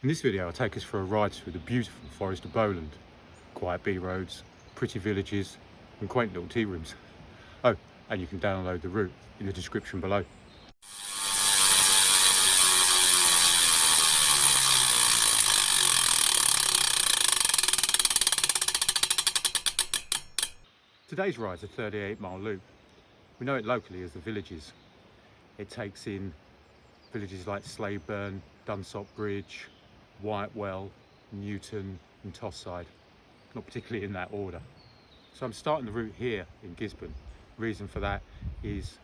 In this video I'll take us for a ride through the beautiful Forest of Bowland. Quiet bee roads, pretty villages and quaint little tea rooms. Oh, and you can download the route in the description below. Today's ride is a 38-mile loop. We know it locally as the Villages. It takes in villages like Slaidburn, Dunsop Bridge, Whitewell, Newton and Tosside. Not particularly in that order. So I'm starting the route here in Gisburn. Reason for that is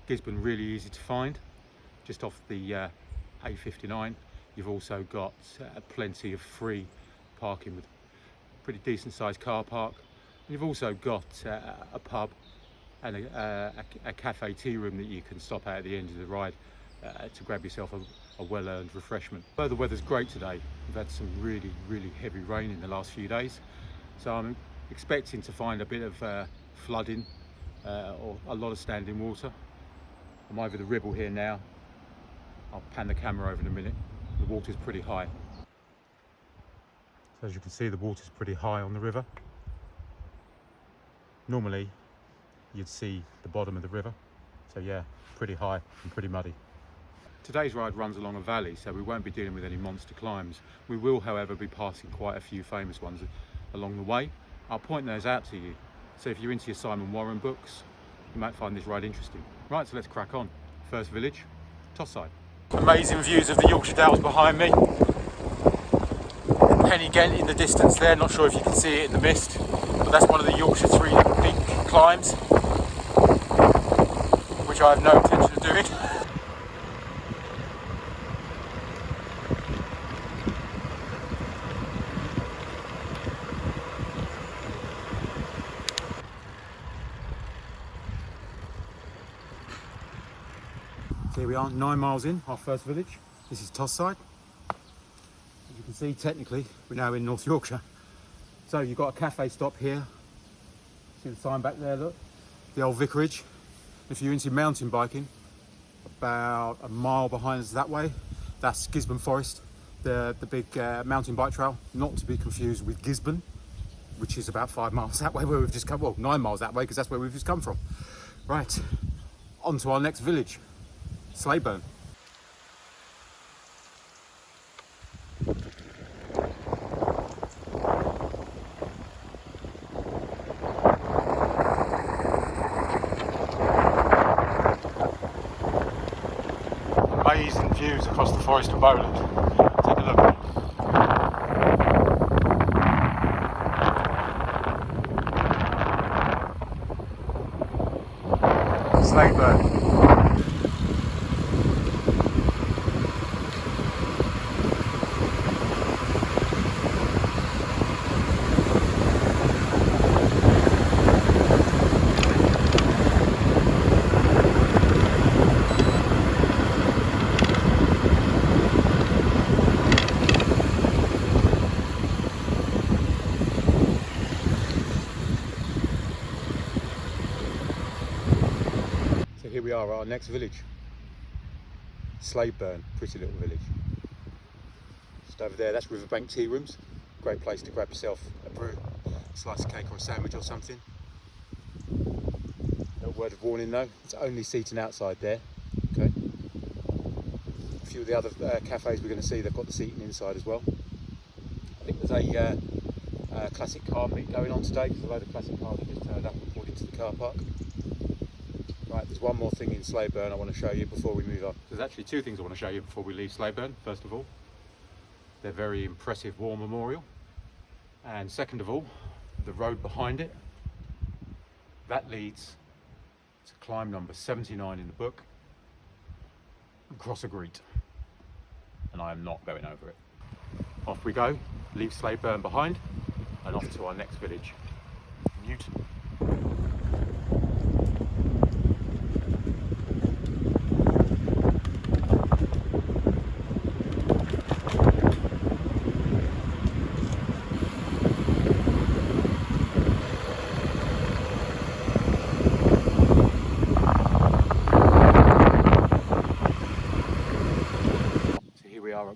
Gisburn really easy to find. Just off the A59. You've also got plenty of free parking with pretty decent sized car park. And you've also got a pub and a cafe tea room that you can stop at the end of the ride to grab yourself a well-earned refreshment. Although the weather's great today, we've had some really heavy rain in the last few days, so I'm expecting to find a bit of flooding or a lot of standing water. I'm over the Ribble here now. I'll pan the camera over in a minute. The water's pretty high. So as you can see, the water's pretty high on the river. Normally you'd see the bottom of the river, so yeah, pretty high and pretty muddy. Today's ride runs along a valley, so we won't be dealing with any monster climbs. We will, however, be passing quite a few famous ones along the way. I'll point those out to you, so if you're into your Simon Warren books, you might find this ride interesting. Right, so let's crack on. First village, Tosside. Amazing views of the Yorkshire Dales behind me. Penny Ghent in the distance there, not sure if you can see it in the mist, but that's one of the Yorkshire three peak climbs, which I have no intention of doing. So here we are, 9 miles in, our first village. This is Tosside. As you can see, technically, we're now in North Yorkshire. So you've got a cafe stop here. See the sign back there, look? The old vicarage. If you're into mountain biking, about a mile behind us that way, that's Gisburn Forest, the big mountain bike trail, not to be confused with Gisburn, which is about 5 miles that way where we've just come, well, 9 miles that way, because that's where we've just come from. Right, on to our next village, Slaidburn. Amazing views across the Forest of Bowland. Take a look. Slaidburn. Here we are, our next village, Slaidburn, pretty little village. Just over there, that's Riverbank Tea Rooms. Great place to grab yourself a brew, a slice of cake or a sandwich or something. No word of warning though, it's only seating outside there. Okay. A few of the other cafes we're going to see, they've got the seating inside as well. I think there's a classic car meet going on today, because a load of classic cars have just turned up and pulled into the car park. Right, there's one more thing in Slaidburn I want to show you before we move on. There's actually two things I want to show you before we leave Slaidburn. First of all, their very impressive war memorial. And second of all, the road behind it. That leads to climb number 79 in the book, Cross a Greet. And I am not going over it. Off we go, leave Slaidburn behind, and off to our next village, Newton.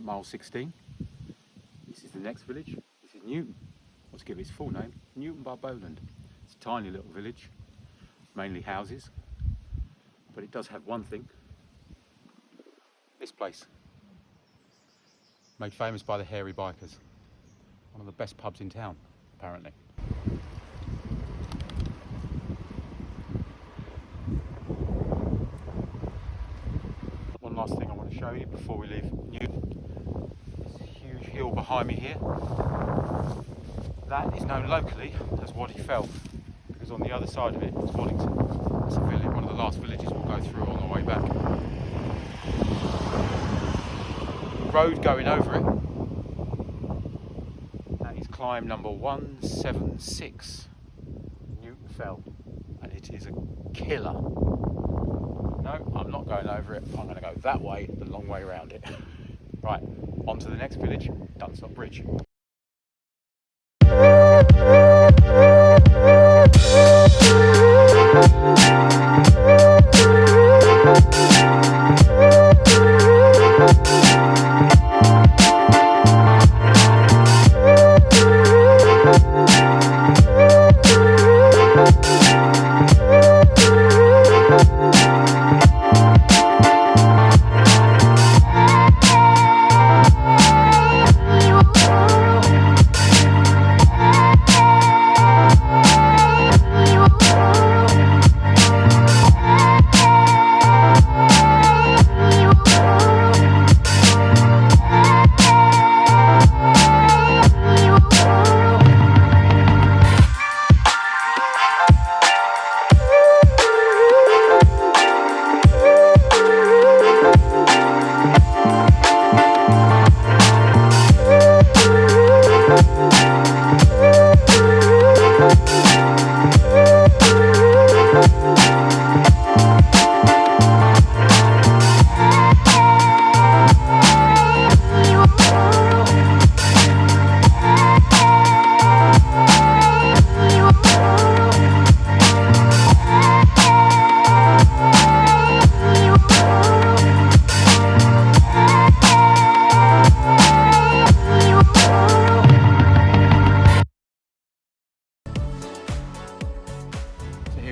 Mile 16. the next village. This is Newton. Let's give it its full name, Newton-by-Bowland. It's a tiny little village, mainly houses, but it does have one thing. This place, made famous by the hairy bikers. One of the best pubs in town, apparently. One last thing I want to show you before we leave Newton. This huge hill behind me here. That is known locally as Waddington, because on the other side of it is Waddington. It's a village, one of the last villages we'll go through on the way back. The road going over it, that is climb number 176, Newton Fell, and it is a killer. No, I'm not going over it, I'm going to go that way, the long way around it. Right, on to the next village, Dunsop Bridge.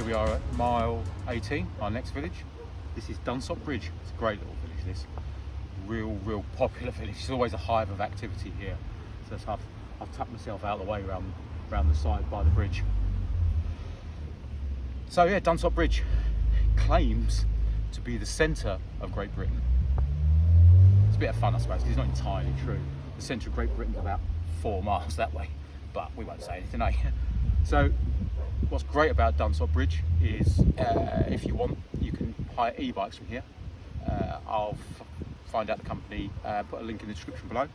We are at mile 18, our next village. This is Dunsop Bridge. It's a great little village, this. Real popular village. There's always a hive of activity here. So I've tucked myself out of the way around the side by the bridge. So yeah, Dunsop Bridge claims to be the centre of Great Britain. It's a bit of fun, I suppose, because it's not entirely true. The centre of Great Britain's about 4 miles that way, but we won't say anything, eh? So what's great about Dunsop Bridge is if you want, you can hire e-bikes from here. I'll find out the company, put a link in the description below.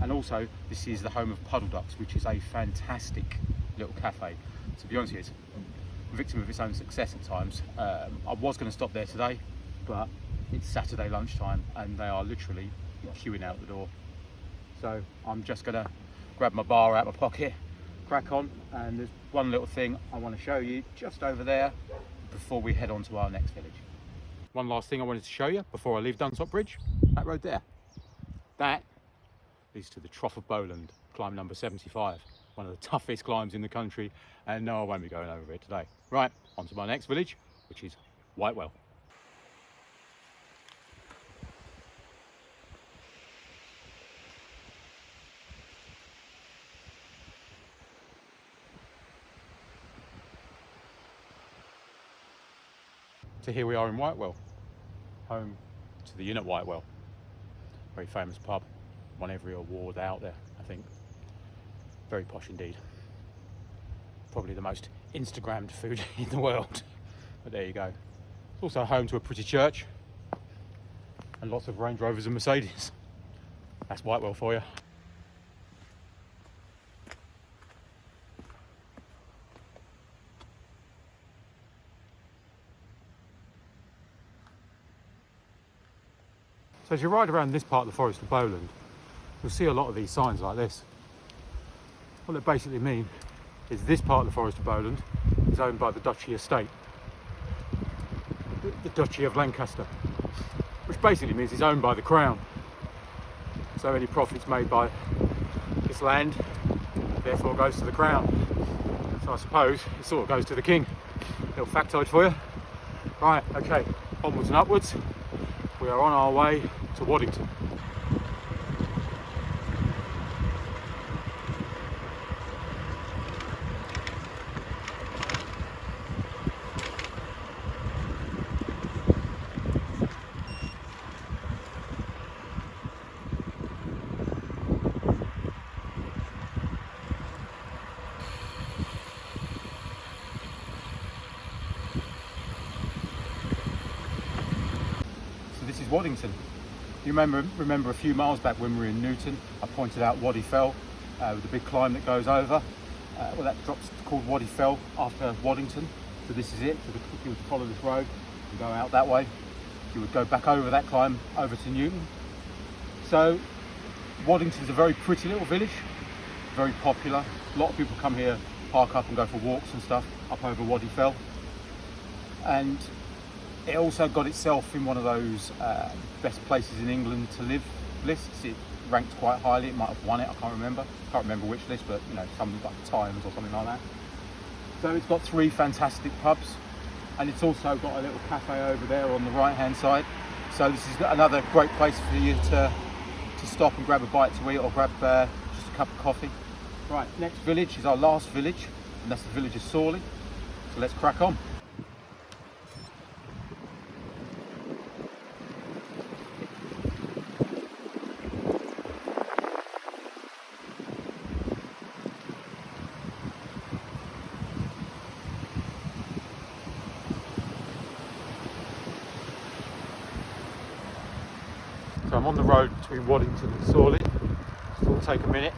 And also, this is the home of Puddle Ducks, which is a fantastic little cafe. To be honest with you, it's a victim of its own success at times. I was going to stop there today, but it's Saturday lunchtime and they are literally queuing out the door. So I'm just going to grab my bar out of my pocket, crack on, and there's one little thing I want to show you just over there before we head on to our next village. One last thing I wanted to show you before I leave Dunsop Bridge, that road there. That leads to the Trough of Bowland, climb number 75, one of the toughest climbs in the country, and no, I won't be going over it today. Right, on to my next village, which is Whitewell. So here we are in Whitewell, home to the Inn at Whitewell. Very famous pub, won every award out there, I think. Very posh indeed. Probably the most Instagrammed food in the world, but there you go. It's also home to a pretty church and lots of Range Rovers and Mercedes. That's Whitewell for you. So as you ride around this part of the Forest of Bowland, you'll see a lot of these signs like this. What they basically mean is this part of the Forest of Bowland is owned by the Duchy estate, the Duchy of Lancaster, which basically means it's owned by the Crown. So any profits made by this this land therefore goes to the crown. So I suppose it sort of goes to the king. Little factoid for you. Right, okay, onwards and upwards. We are on our way to Waddington. This is Waddington. You remember a few miles back when we were in Newton, I pointed out Waddy Fell with the big climb that goes over. Well, that drop's called Waddy Fell after Waddington. So this is it. So if you were to follow this road and go out that way, you would go back over that climb over to Newton. So Waddington's a very pretty little village, very popular. A lot of people come here, park up and go for walks and stuff up over Waddy Fell. And it also got itself in one of those best places in England to live lists. It ranked quite highly. It might have won it, I can't remember. Can't remember which list, but you know, something like Times or something like that. So it's got 3 fantastic pubs, and it's also got a little cafe over there on the right hand side. So this is another great place for you to stop and grab a bite to eat, or grab just a cup of coffee. Right, next village is our last village, and that's the village of Sawley. So let's crack on. So I'm on the road between Waddington and Sawley. So it'll take a minute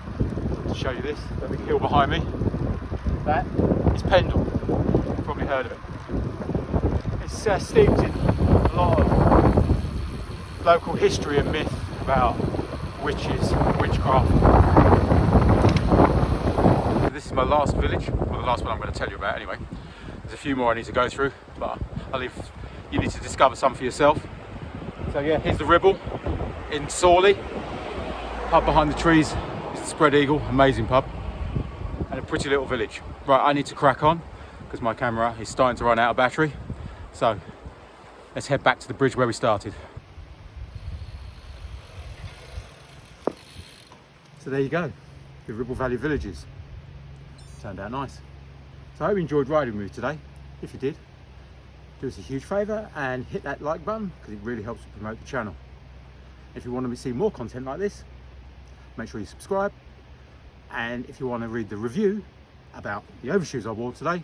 to show you this. That big hill behind me, that is Pendle. You've probably heard of it. It's steeped in a lot of local history and myth about witches and witchcraft. This is my last village, well, the last one I'm going to tell you about anyway. There's a few more I need to go through, but I'll leave you need to discover some for yourself. So yeah, here's the Ribble in Sawley. Pub behind the trees is the Spread Eagle, amazing pub, and a pretty little village. Right, I need to crack on because my camera is starting to run out of battery. So let's head back to the bridge where we started. So there you go, the Ribble Valley villages. Turned out nice. So I hope you enjoyed riding with me today. If you did, do us a huge favour and hit that like button because it really helps to promote the channel. If you want to see more content like this, make sure you subscribe. And if you want to read the review about the overshoes I wore today,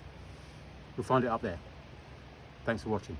you'll find it up there. Thanks for watching.